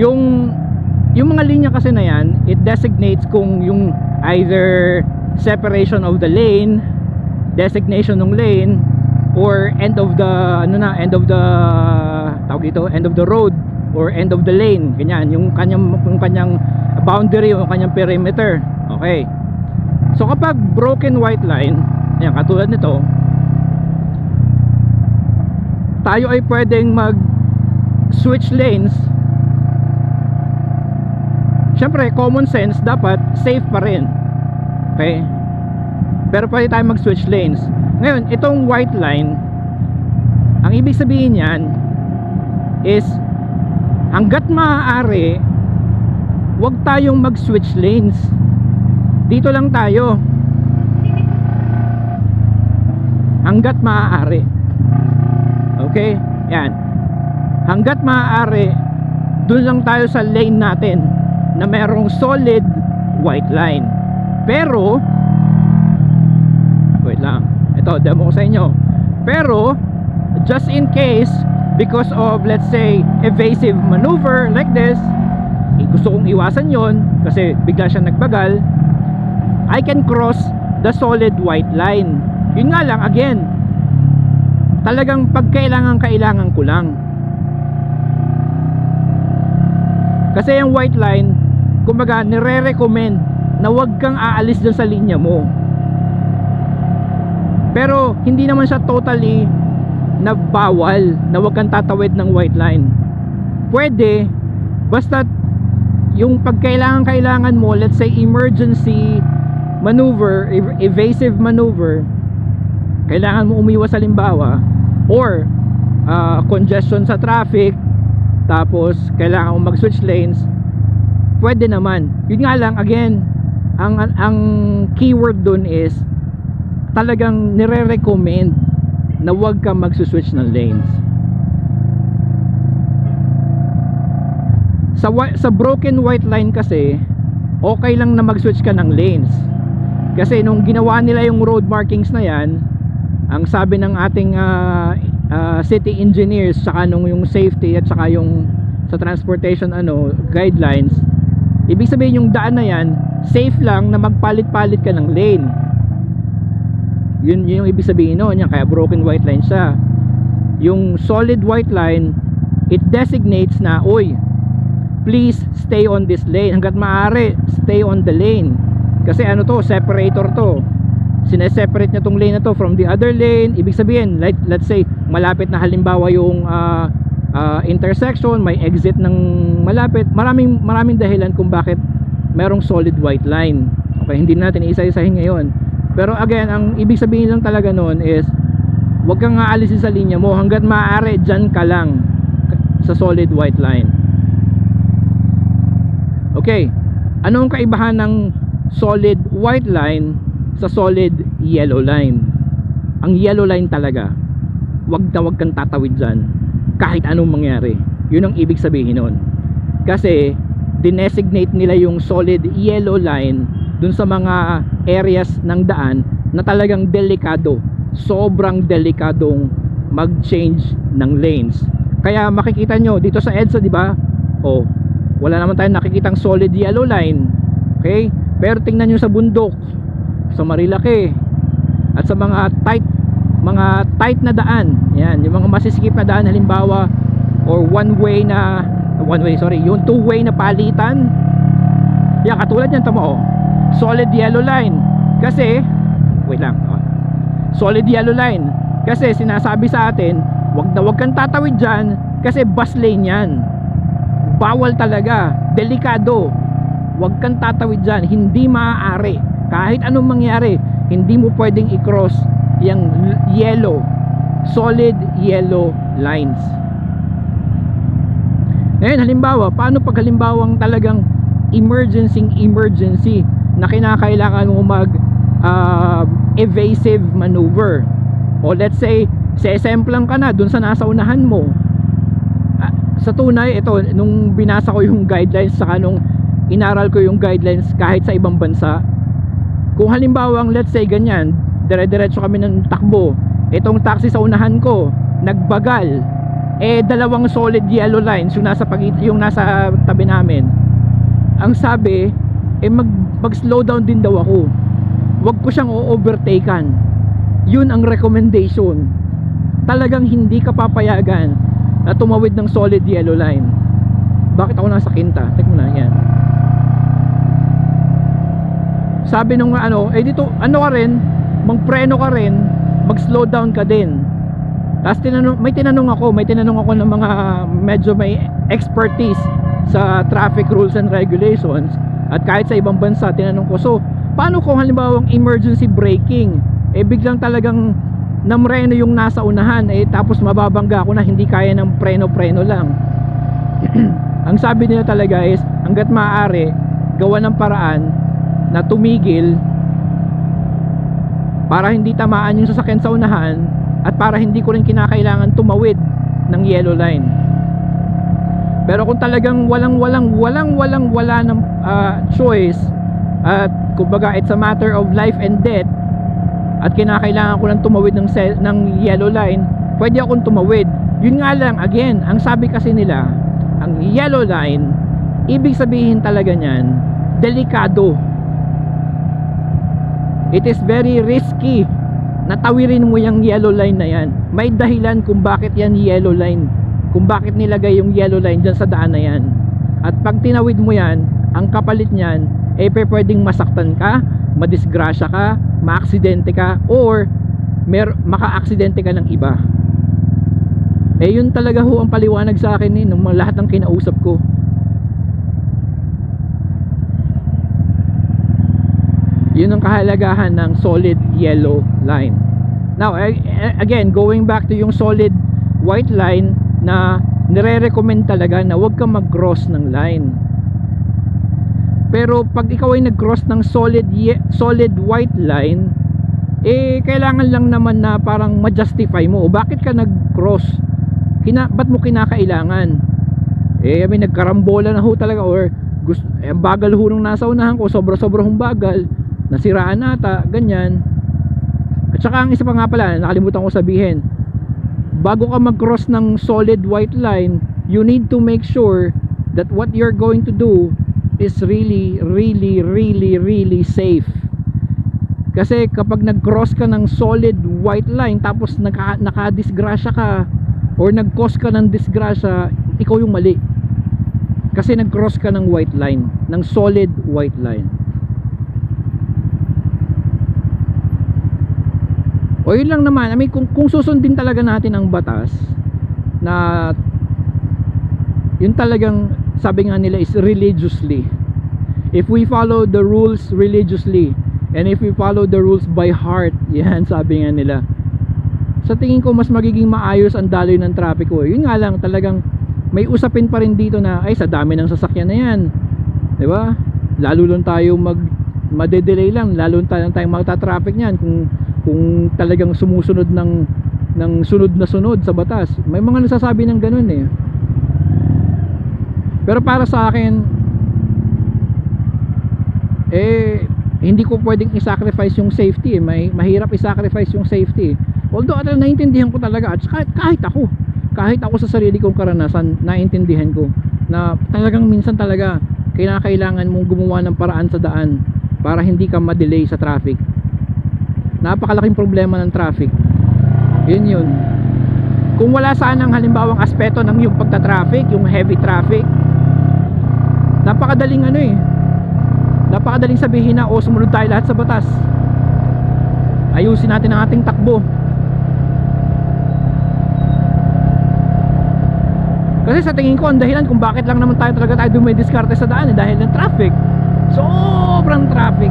yung mga linya kasi na yan, it designates kung yung either separation of the lane, designation ng lane, or end of the end of the tawag dito, end of the road or end of the lane, ganyan yung kanyang boundary, yung kanyang perimeter. Okay, so kapag broken white line, yan katulad nito, tayo ay pwedeng mag switch lanes. Syempre common sense, dapat safe pa rin, okay, pero pwede tayo mag switch lanes. Ngayon itong white line, ang ibig sabihin yan is hanggat maaari wag tayong mag switch lanes, dito lang tayo hanggat maaari. Okay, yan, hanggat maaari dun lang tayo sa lane natin na merong solid white line. Pero wait lang, ito demo ko sa inyo. Pero just in case, because of let's say evasive maneuver like this, gusto kong iwasan yon kasi bigla siya nagbagal, I can cross the solid white line. Yun nga lang, again, talagang pag kailangan ko lang. Kasi yung white line, kumbaga nire-recommend na wag kang aalis dyan sa linya mo. Pero hindi naman siya totally na bawal na wag kang tatawid ng white line. Pwede, basta yung pagkailangan mo, let's say emergency maneuver, evasive maneuver, kailangan mo umiwas sa limbawa, or congestion sa traffic, tapos kailangan mo mag switch lanes, pwede naman. Yun nga lang, again, ang keyword dun is talagang nire-recommend na wag kang mag-switch ng lanes. Sa broken white line kasi, okay lang na mag-switch ka ng lanes. Kasi nung ginawa nila yung road markings na yan, ang sabi ng ating city engineers, saka nung yung safety at saka yung sa transportation guidelines, ibig sabihin yung daan na yan, safe lang na magpalit-palit ka ng lane. Yun yung ibig sabihin nun, yan, kaya broken white line siya. Yung solid white line, it designates na, oy, please stay on this lane. Hanggat maaari, stay on the lane. Kasi ano to, separator to. Sineseparate niya tong lane na to from the other lane. Ibig sabihin, like, let's say, malapit na halimbawa yung intersection, may exit ng malapit. Maraming dahilan kung bakit merong solid white line. Okay, hindi natin isa-isahin ngayon. Pero again, ang ibig sabihin lang talaga noon is wag kang aalisin sa linya mo. Hanggat maaari, dyan ka lang sa solid white line. Okay, anong kaibahan ng solid white line sa solid yellow line? Ang yellow line talaga, wag kang tatawid dyan kahit anong mangyari. Yun ang ibig sabihin nun. Kasi dinesignate nila yung solid yellow line dun sa mga areas ng daan na talagang delikado, sobrang delikadong mag-change ng lanes. Kaya makikita nyo dito sa EDSA, di ba? Oh, wala naman tayong nakikitang solid yellow line. Okay? Pero tingnan nyo sa bundok, sa Marilaki, at sa mga tight na daan, yan, yung mga masisikip na daan, halimbawa, or yung two-way na palitan. Yan, katulad yan, tama, solid yellow line. Kasi, wait lang, solid yellow line. Kasi sinasabi sa atin, wag kang tatawid dyan kasi bus lane yan. Bawal talaga, delikado. Wag kang tatawid dyan, hindi maaari. Kahit anong mangyari, hindi mo pwedeng i-cross yung yellow, solid yellow lines. Ngayon, halimbawa, paano pag halimbawang talagang emergency na kinakailangan mo mag evasive maneuver, o let's say sesemplang ka na dun sa nasa unahan mo. Sa tunay, ito, nung binasa ko yung guidelines, saka nung inaral ko yung guidelines kahit sa ibang bansa, kung halimbawang let's say ganyan, dire-diretso kami ng takbo, itong taxi sa unahan ko nagbagal, eh dalawang solid yellow lines yung yung nasa tabi namin. Ang sabi mag slow down din daw ako, wag ko siyang o-overtaken. Yun ang recommendation. Talagang hindi ka papayagan na tumawid ng solid yellow line. Bakit ako nasa kinta? Tek mo na yan. Sabi nung dito ka rin, magpreno ka rin, mag slow down ka din. Tapos may tinanong ako ng mga medyo may expertise sa traffic rules and regulations, at kahit sa ibang bansa tinanong ko, so paano kung halimbawa emergency braking, biglang talagang namreno yung nasa unahan, tapos mababangga ako na hindi kaya ng preno lang. Ang sabi nila talaga is hangga't maaari gawa ng paraan na tumigil para hindi tamaan yung sasakyan sa unahan, at para hindi ko rin kinakailangan tumawid ng yellow line. Pero kung talagang walang ng choice, at kumbaga it's a matter of life and death, at kinakailangan ko lang tumawid ng yellow line, pwede akong tumawid. Yun nga lang, again, ang sabi kasi nila, ang yellow line, ibig sabihin talaga niyan, delikado. It is very risky na tawirin mo yung yellow line na yan. May dahilan kung bakit yan yellow line, kung bakit nilagay yung yellow line dyan sa daan na yan. At pag tinawid mo yan, ang kapalit niyan, pwedeng masaktan ka, madisgrasya ka, maaksidente ka, or maka-aksidente ka ng iba. Yun talaga ho ang paliwanag sa akin ng lahat ng kinausap ko. Yun ang kahalagahan ng solid yellow line. Now again, going back to yung solid white line, na nire-recommend talaga na huwag kang mag-cross ng line. Pero pag ikaw ay nag-cross ng solid white line, kailangan lang naman na parang ma-justify mo, bakit ka nag-cross, ba't mo kinakailangan. May nagkarambola na ho talaga, or bagal ho nung nasa unahan ko, sobrang bagal, nasiraan ata, ganyan. At saka ang isa pa nga pala, nakalimutan ko sabihin, bago ka mag-cross ng solid white line, you need to make sure that what you're going to do is really safe. Kasi kapag nag-cross ka ng solid white line, tapos nakadisgrasya ka, or nag-cause ka ng disgrasya, ikaw yung mali. Kasi nag-cross ka ng white line, ng solid white line. O yun lang naman, kung susundin talaga natin ang batas, na yun talagang sabi nga nila is religiously, if we follow the rules religiously, and if we follow the rules by heart, yan sabi nga nila, sa tingin ko mas magiging maayos ang daloy ng trapiko. Yun nga lang, talagang may usapin pa rin dito na sa dami ng sasakyan na yan, diba? Lalo lang tayo madedelay lang, lalo tayong magta-traffic niyan kung talagang sumusunod ng sunod na sunod sa batas. May mga nagsasabi ng ganun pero para sa akin, hindi ko pwedeng i-sacrifice yung safety. Mahirap i-sacrifice yung safety. Although naintindihan ko talaga, at kahit ako sa sarili kong karanasan, naintindihan ko na talagang minsan talaga kailangan mong gumawa ng paraan sa daan para hindi ka ma-delay sa traffic. Napakalaking problema ng traffic. Yun. Kung wala sanang halimbawang aspeto ng yung pagta-traffic, yung heavy traffic, napakadaling napakadaling sabihin na sumunod tayo lahat sa batas, ayusin natin ang ating takbo. Kasi sa tingin ko, ang dahilan kung bakit lang naman tayo dumidiskarte sa daan dahil ng traffic. Sobrang traffic.